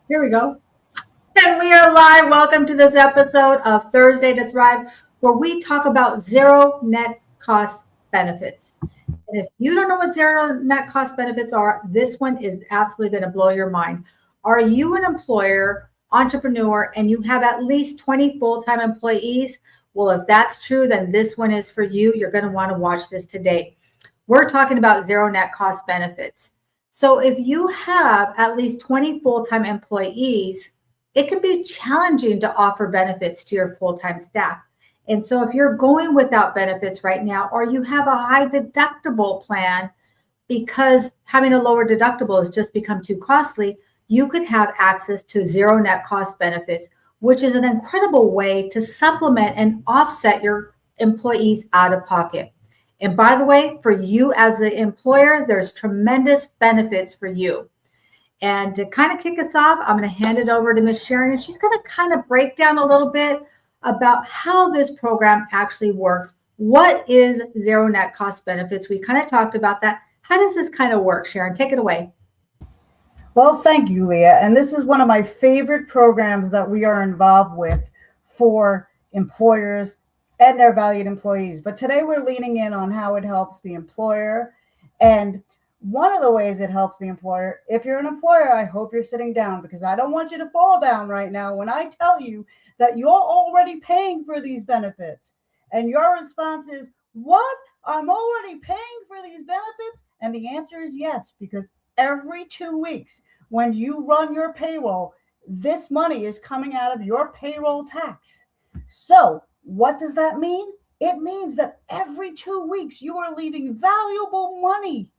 Here we go. And we are live. Welcome to this episode of Thursday to Thrive, where we talk about zero net cost benefits. And if you don't know what zero net cost benefits are, this one is absolutely going to blow your mind. Are you an employer, entrepreneur, and you have at least 20 full-time employees? Well, if that's true, then this one is for you. You're going to want to watch this today. We're talking about zero net cost benefits. So if you have at least 20 full-time employees, it can be challenging to offer benefits to your full-time staff. And so if you're going without benefits right now, or you have a high deductible plan because having a lower deductible has just become too costly, you could have access to zero net cost benefits, which is an incredible way to supplement and offset your employees out of pocket. And by the way, for you as the employer, there's tremendous benefits for you. And to kind of kick us off, I'm going to hand it over to Ms. Sharon, and she's going to kind of break down a little bit about how this program actually works. What is zero net cost benefits? We kind of talked about that. How does this kind of work, Sharon? Take it away. Well, thank you, Leah. And this is one of my favorite programs that we are involved with for employers and their valued employees. But today we're leaning in on how it helps the employer. And one of the ways it helps the employer, if you're an employer, I hope you're sitting down, because I don't want you to fall down right now when I tell you that you're already paying for these benefits. And your response is, what? I'm already paying for these benefits? And the answer is yes, because every 2 weeks when you run your payroll, this money is coming out of your payroll tax. So what does that mean? It means that every 2 weeks you are leaving valuable money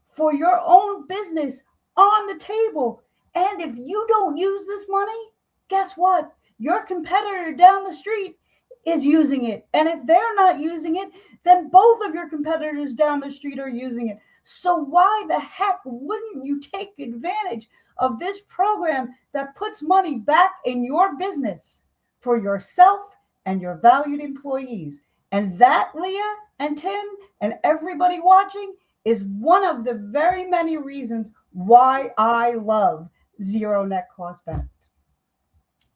for your own business on the table. And if you don't use this money, guess what? Your competitor down the street is using it. And if they're not using it, then both of your competitors down the street are using it. So why the heck wouldn't you take advantage of this program that puts money back in your business for yourself and your valued employees? And that, Leah and Tim and everybody watching, is one of the very many reasons why I love zero net cost benefits.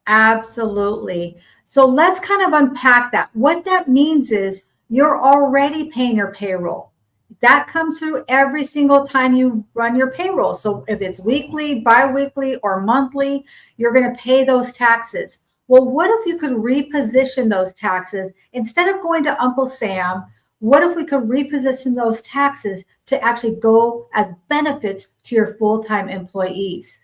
Absolutely. So let's kind of unpack that. What that means is you're already paying your payroll. That comes through every single time you run your payroll. So if it's weekly, biweekly, or monthly, you're going to pay those taxes. Well, what if you could reposition those taxes instead of going to Uncle Sam? What if we could reposition those taxes to actually go as benefits to your full-time employees?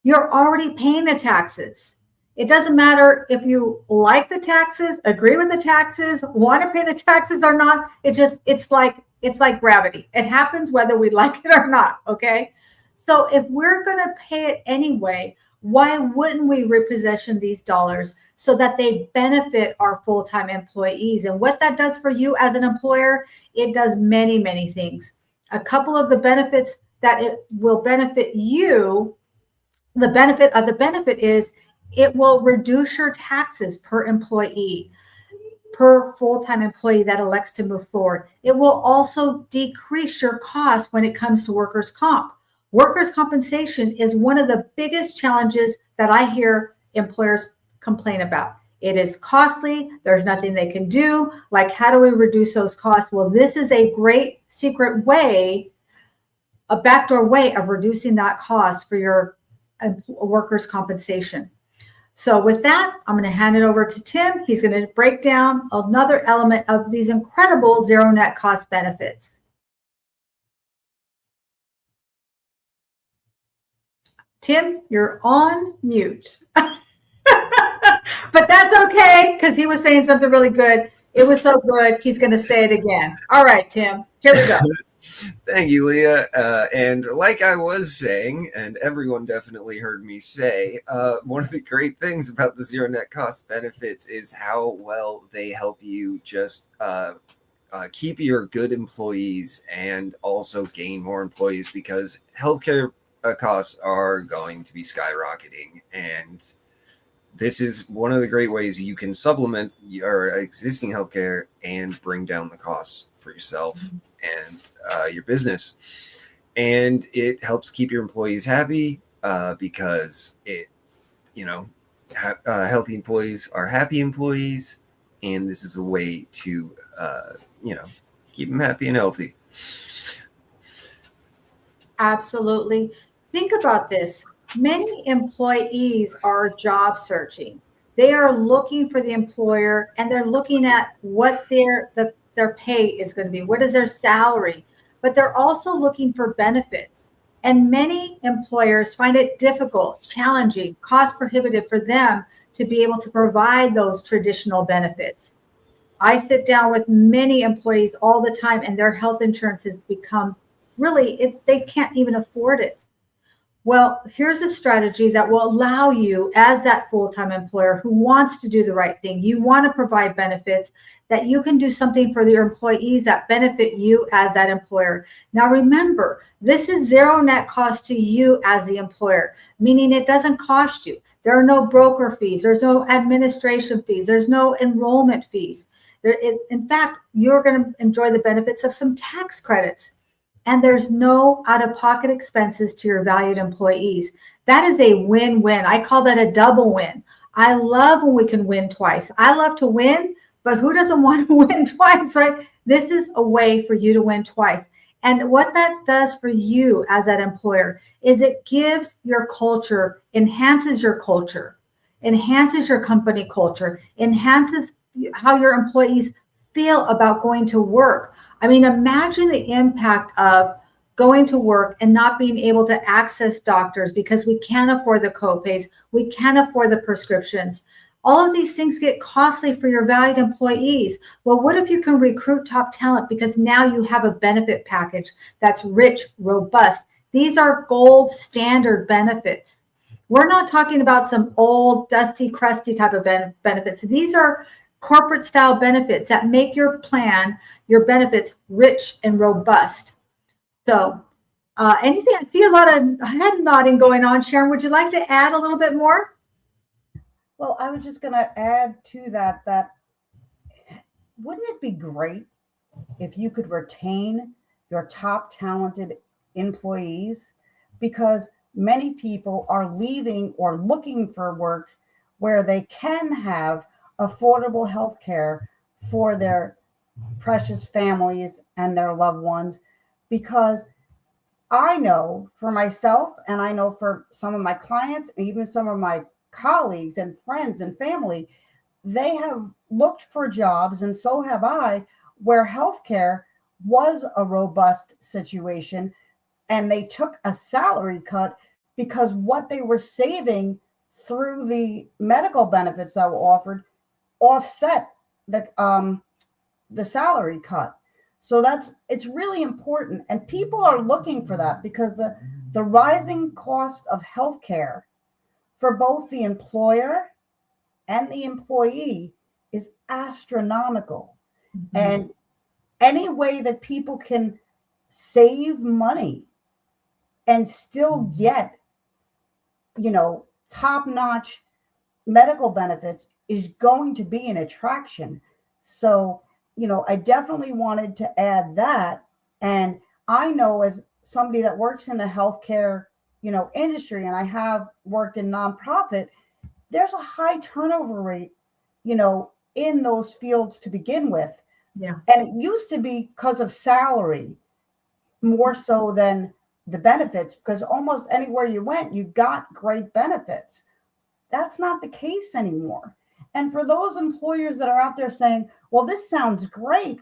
You're already paying the taxes. It doesn't matter if you like the taxes, agree with the taxes, want to pay the taxes or not. It's like gravity. It happens whether we like it or not, okay? So if we're going to pay it anyway, why wouldn't we reposition these dollars so that they benefit our full-time employees? And what that does for you as an employer, it does many, many things. A couple of the benefits that it will benefit you, the benefit of the benefit is it will reduce your taxes per employee, per full-time employee that elects to move forward. It will also decrease your cost when it comes to workers' comp. Workers' compensation is one of the biggest challenges that I hear employers complain about. It is costly. There's nothing they can do. Like, how do we reduce those costs? Well, this is a great secret way, a backdoor way of reducing that cost for your workers' compensation. So with that, I'm going to hand it over to Tim. He's going to break down another element of these incredible zero net cost benefits. Tim, you're on mute. But that's okay, because he was saying something really good. It was so good, he's going to say it again. All right, Tim, here we go. Thank you, Leah. And like I was saying, and everyone definitely heard me say, one of the great things about the zero net cost benefits is how well they help you just keep your good employees and also gain more employees, because healthcare costs are going to be skyrocketing. And this is one of the great ways you can supplement your existing healthcare and bring down the costs for yourself and your business. And it helps keep your employees happy. because it, healthy employees are happy employees, and this is a way to, keep them happy and healthy. Absolutely. Think about this. Many employees are job searching. They are looking for the employer and they're looking at what their pay is going to be. What is their salary? But they're also looking for benefits. And many employers find it difficult, challenging, cost prohibitive for them to be able to provide those traditional benefits. I sit down with many employees all the time, and their health insurance has become they can't even afford it. Well, here's a strategy that will allow you, as that full-time employer who wants to do the right thing, you want to provide benefits, that you can do something for your employees that benefit you as that employer. Now, remember, this is zero net cost to you as the employer, meaning it doesn't cost you. There are no broker fees. There's no administration fees. There's no enrollment fees. In fact, you're going to enjoy the benefits of some tax credits. And there's no out-of-pocket expenses to your valued employees. That is a win-win. I call that a double win. I love when we can win twice. I love to win, but who doesn't want to win twice, right? This is a way for you to win twice. And what that does for you as that employer is it gives your culture, enhances your culture, enhances your company culture, enhances how your employees feel about going to work. I mean, imagine the impact of going to work and not being able to access doctors because we can't afford the copays, we can't afford the prescriptions. All of these things get costly for your valued employees. Well, what if you can recruit top talent because now you have a benefit package that's rich, robust? These are gold standard benefits. We're not talking about some old, dusty, crusty type of benefits. These are corporate style benefits that make your plan, your benefits rich and robust. So anything, I see a lot of head nodding going on. Sharon, would you like to add a little bit more? Well, I was just going to add to that wouldn't it be great if you could retain your top talented employees? Because many people are leaving or looking for work where they can have affordable health care for their precious families and their loved ones. Because I know for myself, and I know for some of my clients, even some of my colleagues and friends and family, they have looked for jobs, and so have I, where healthcare was a robust situation, and they took a salary cut because what they were saving through the medical benefits that were offered offset the salary cut. So it's really important, and people are looking for that because the rising cost of healthcare for both the employer and the employee is astronomical. Mm-hmm. And any way that people can save money and still get, top-notch medical benefits is going to be an attraction. So, I definitely wanted to add that. And I know, as somebody that works in the healthcare, industry, and I have worked in nonprofit, there's a high turnover rate, in those fields to begin with. Yeah. And it used to be because of salary more so than the benefits, because almost anywhere you went, you got great benefits. That's not the case anymore. And for those employers that are out there saying, well, this sounds great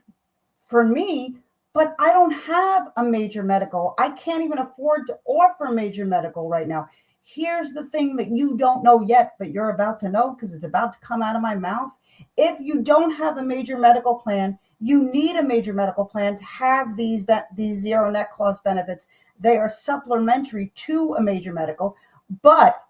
for me, but I don't have a major medical. I can't even afford to offer major medical right now. Here's the thing that you don't know yet, but you're about to know because it's about to come out of my mouth. If you don't have a major medical plan, you need a major medical plan to have these zero net cost benefits. They are supplementary to a major medical. But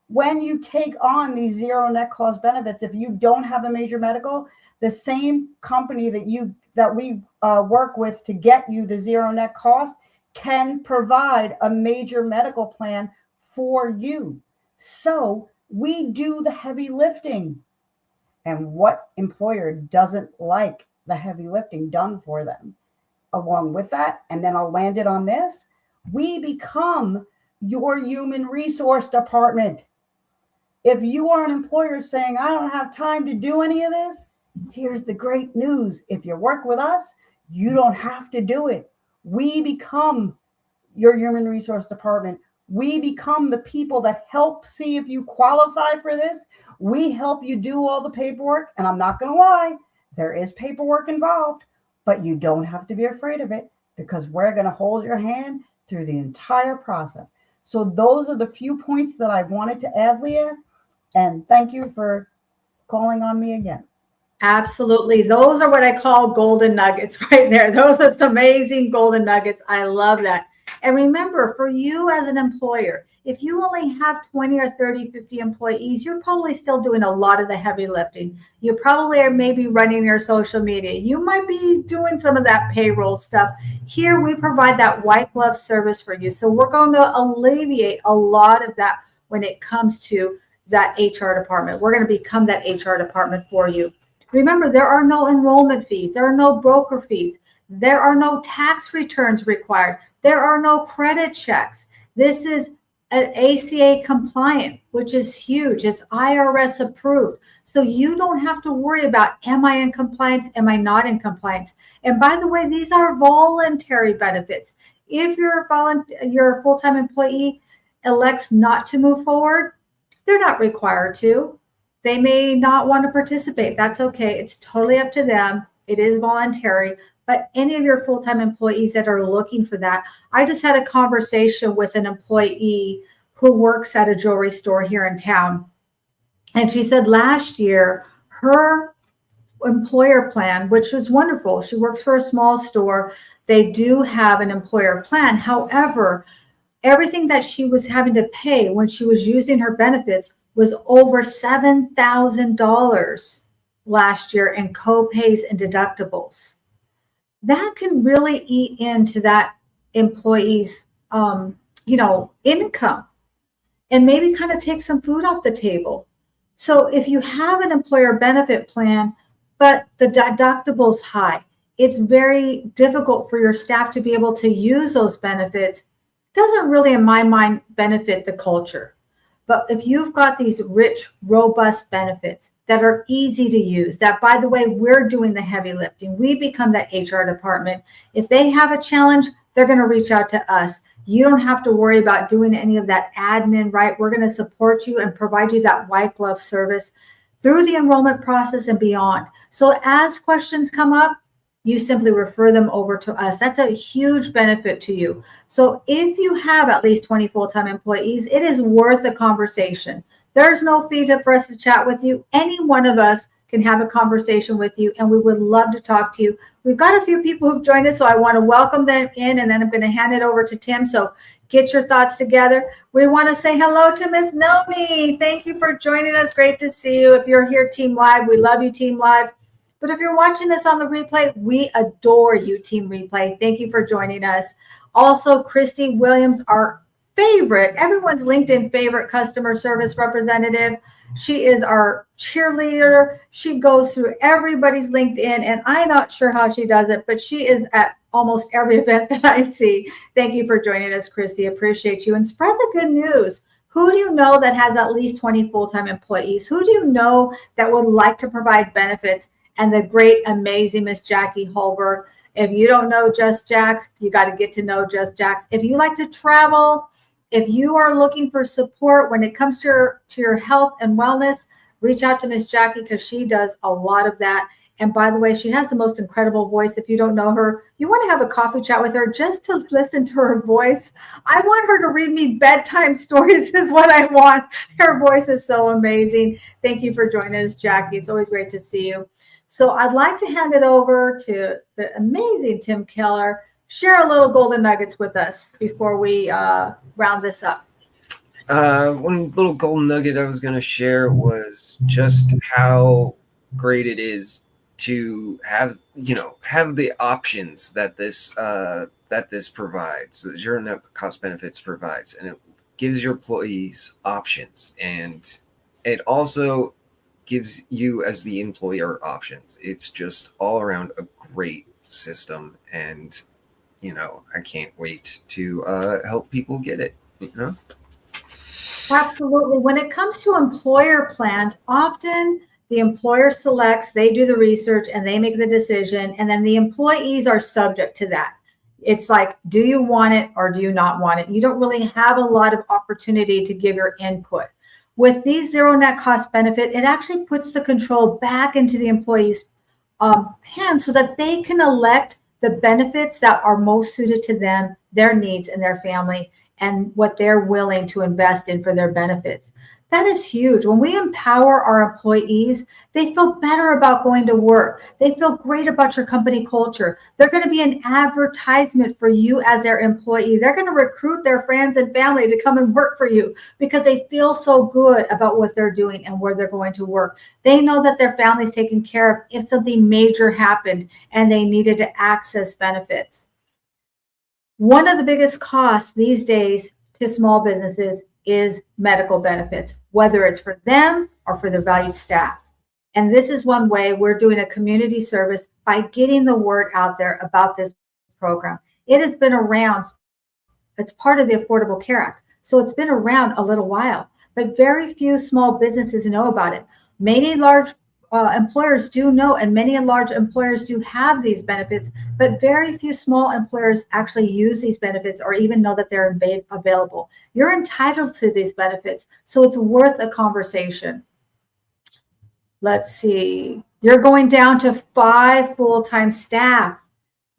when you take on these zero net cost benefits, if you don't have a major medical, the same company that we work with to get you the zero net cost can provide a major medical plan for you. So we do the heavy lifting. And what employer doesn't like the heavy lifting done for them? Along with that, and then I'll land it on this, we become your human resource department. If you are an employer saying, I don't have time to do any of this, here's the great news. If you work with us, you don't have to do it. We become your human resource department. We become the people that help see if you qualify for this. We help you do all the paperwork. And I'm not going to lie, there is paperwork involved, but you don't have to be afraid of it because we're going to hold your hand through the entire process. So those are the few points that I wanted to add, Leah. And thank you for calling on me again. Absolutely. Those are what I call golden nuggets right there. Those are the amazing golden nuggets. I love that. And remember, for you as an employer, if you only have 20 or 30, 50 employees, you're probably still doing a lot of the heavy lifting. You probably are maybe running your social media. You might be doing some of that payroll stuff. Here, we provide that white glove service for you. So we're going to alleviate a lot of that when it comes to that HR department. We're going to become that HR department for you. Remember, there are no enrollment fees. There are no broker fees. There are no tax returns required. There are no credit checks. This is an ACA compliant, which is huge. It's IRS approved. So you don't have to worry about, am I in compliance? Am I not in compliance? And by the way, these are voluntary benefits. If your full-time employee elects not to move forward, they're not required to. They may not want to participate. That's okay. It's totally up to them. It is voluntary. But any of your full-time employees that are looking for that, I just had a conversation with an employee who works at a jewelry store here in town. And she said last year, her employer plan, which was wonderful. She works for a small store. They do have an employer plan. However, everything that she was having to pay when she was using her benefits was over $7,000 last year in co-pays and deductibles. That can really eat into that employee's, income and maybe kind of take some food off the table. So if you have an employer benefit plan, but the deductible's high, it's very difficult for your staff to be able to use those benefits. Doesn't really, in my mind, benefit the culture. But if you've got these rich, robust benefits that are easy to use, that, by the way, we're doing the heavy lifting. We become that HR department. If they have a challenge, they're going to reach out to us. You don't have to worry about doing any of that admin, right? We're going to support you and provide you that white glove service through the enrollment process and beyond. So as questions come up, you simply refer them over to us. That's a huge benefit to you. So if you have at least 20 full-time employees, it is worth a conversation. There's no fee for us to chat with you. Any one of us can have a conversation with you, and we would love to talk to you. We've got a few people who've joined us, so I want to welcome them in, and then I'm going to hand it over to Tim. So get your thoughts together. We want to say hello to Miss Nomi. Thank you for joining us. Great to see you. If you're here, Team Live, we love you, Team Live. But if you're watching this on the replay, we adore you, Team Replay. Thank you for joining us. Also, Christy Williams, our favorite, everyone's LinkedIn favorite customer service representative. She is our cheerleader. She goes through everybody's LinkedIn, and I'm not sure how she does it, but she is at almost every event that I see. Thank you for joining us, Christy. Appreciate you. And spread the good news. Who do you know that has at least 20 full-time employees? Who do you know that would like to provide benefits? And the great, amazing Miss Jackie Holberg. If you don't know Just Jax, you got to get to know Just Jax. If you like to travel, if you are looking for support when it comes to your health and wellness, reach out to Miss Jackie because she does a lot of that. And by the way, she has the most incredible voice. If you don't know her, you want to have a coffee chat with her just to listen to her voice. I want her to read me bedtime stories is what I want. Her voice is so amazing. Thank you for joining us, Jackie. It's always great to see you. So I'd like to hand it over to the amazing Tim Keller. Share a little golden nuggets with us before we round this up. One little golden nugget I was going to share was just how great it is to have the options that this provides, that Zero Net Cost Benefits provides, and it gives your employees options, and it also gives you as the employer options. It's just all around a great system, and I can't wait to help people get it. You know? Absolutely. When it comes to employer plans, often the employer selects, they do the research and they make the decision, and then the employees are subject to that. It's like, do you want it or do you not want it? You don't really have a lot of opportunity to give your input. With these zero net cost benefit, it actually puts the control back into the employee's hands so that they can elect the benefits that are most suited to them, their needs, and their family, and what they're willing to invest in for their benefits. That is huge. When we empower our employees, they feel better about going to work. They feel great about your company culture. They're going to be an advertisement for you as their employee. They're going to recruit their friends and family to come and work for you because they feel so good about what they're doing and where they're going to work. They know that their family's taken care of if something major happened and they needed to access benefits. One of the biggest costs these days to small businesses is medical benefits, whether it's for them or for their valued staff. And this is one way we're doing a community service by getting the word out there about this program. It has been around, it's part of the Affordable Care Act. So it's been around a little while, but very few small businesses know about it. Many large employers do know, and many large employers do have these benefits, but very few small employers actually use these benefits or even know that they're available. You're entitled to these benefits, so it's worth a conversation. Let's see. You're going down to 5 full-time staff.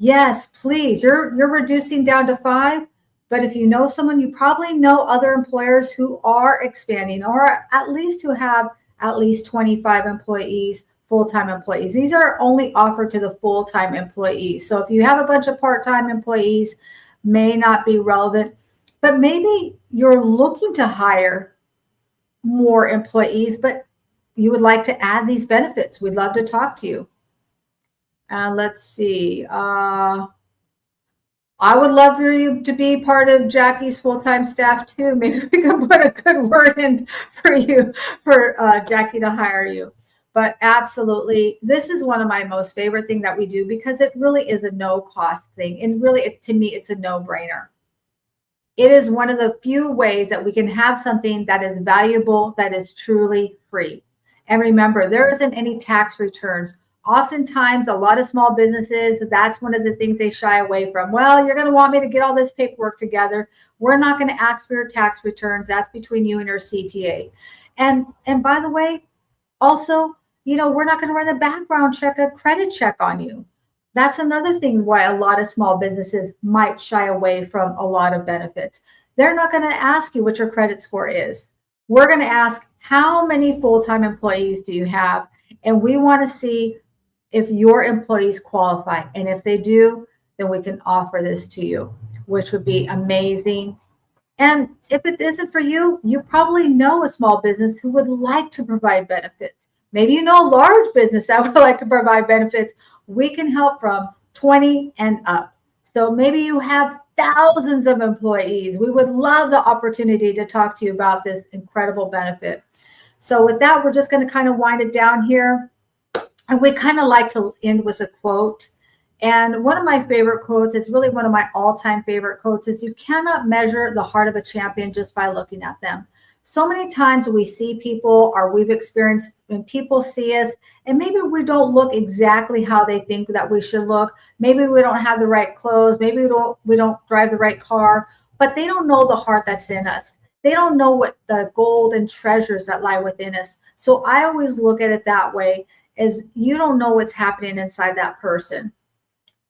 Yes, please. You're reducing down to 5, but if you know someone, you probably know other employers who are expanding or at least who have at least 25 employees, full-time employees. These are only offered to the full-time employees. So if you have a bunch of part-time employees, may not be relevant, but maybe you're looking to hire more employees, but you would like to add these benefits. We'd love to talk to you. Let's see. I would love for you to be part of Jackie's full-time staff too. Maybe we can put a good word in for you, for Jackie to hire you. But absolutely, this is one of my most favorite things that we do because it really is a no-cost thing. And really, to me, it's a no-brainer. It is one of the few ways that we can have something that is valuable, that is truly free. And remember, there isn't any tax returns. Oftentimes, a lot of small businesses, that's one of the things they shy away from. Well, you're going to want me to get all this paperwork together. We're not going to ask for your tax returns. That's between you and your CPA. And by the way, also, we're not going to run a background check, a credit check on you. That's another thing why a lot of small businesses might shy away from a lot of benefits. They're not going to ask you what your credit score is. We're going to ask, how many full-time employees do you have? And we want to see if your employees qualify. And if they do, then we can offer this to you, which would be amazing. And if it isn't for you, you probably know a small business who would like to provide benefits. Maybe you know a large business that would like to provide benefits. We can help from 20 and up. So maybe you have thousands of employees. We would love the opportunity to talk to you about this incredible benefit. So with that, we're just going to kind of wind it down here. And we kind of like to end with a quote. And one of my favorite quotes, it's really one of my all-time favorite quotes, is you cannot measure the heart of a champion just by looking at them. So many times we see people, or we've experienced when people see us, and maybe we don't look exactly how they think that we should look. Maybe we don't have the right clothes. Maybe we don't drive the right car, but they don't know the heart that's in us. They don't know what the gold and treasures that lie within us. So I always look at it that way, is you don't know what's happening inside that person.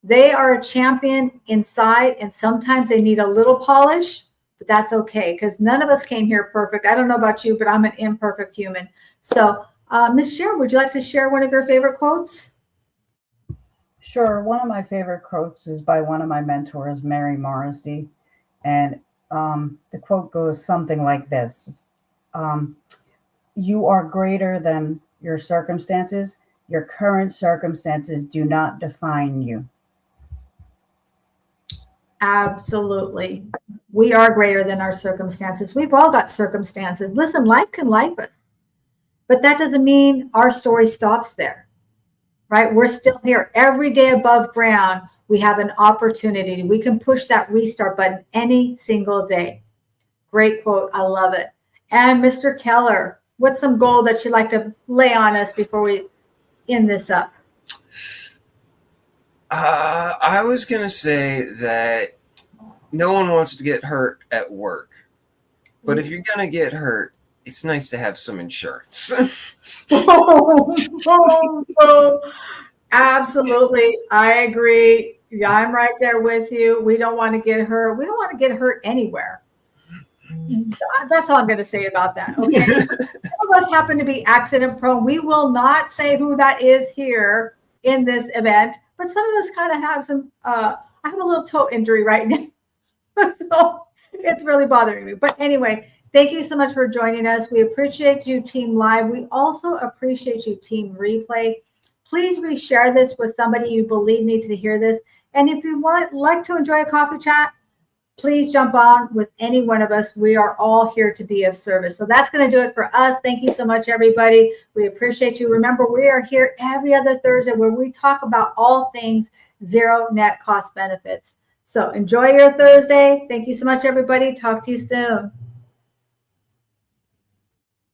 They are a champion inside, and sometimes they need a little polish, but that's okay because none of us came here perfect. I don't know about you, but I'm an imperfect human. So, Ms. Sharon, would you like to share one of your favorite quotes? Sure. One of my favorite quotes is by one of my mentors, Mary Morrissey. And the quote goes something like this. You are greater than your circumstances. Your current circumstances do not define you. Absolutely. We are greater than our circumstances. We've all got circumstances. Listen, life can life us, but that doesn't mean our story stops there, right? We're still here every day above ground. We have an opportunity. We can push that restart button any single day. Great quote. I love it. And Mr. Keller, what's some gold that you'd like to lay on us before we end this up? I was going to say that no one wants to get hurt at work. But if you're going to get hurt, it's nice to have some insurance. Absolutely. I agree. Yeah, I'm right there with you. We don't want to get hurt. We don't want to get hurt anywhere. That's all I'm going to say about that. Okay. Some of us happen to be accident prone. We will not say who that is here in this event, but some of us kind of have some, I have a little toe injury right now. So it's really bothering me. But anyway, thank you so much for joining us. We appreciate you, Team Live. We also appreciate you, Team Replay. Please reshare this with somebody you believe needs to hear this. And if you like to enjoy a coffee chat, please jump on with any one of us. We are all here to be of service. So that's going to do it for us. Thank you so much, everybody. We appreciate you. Remember, we are here every other Thursday where we talk about all things zero net cost benefits. So enjoy your Thursday. Thank you so much, everybody. Talk to you soon.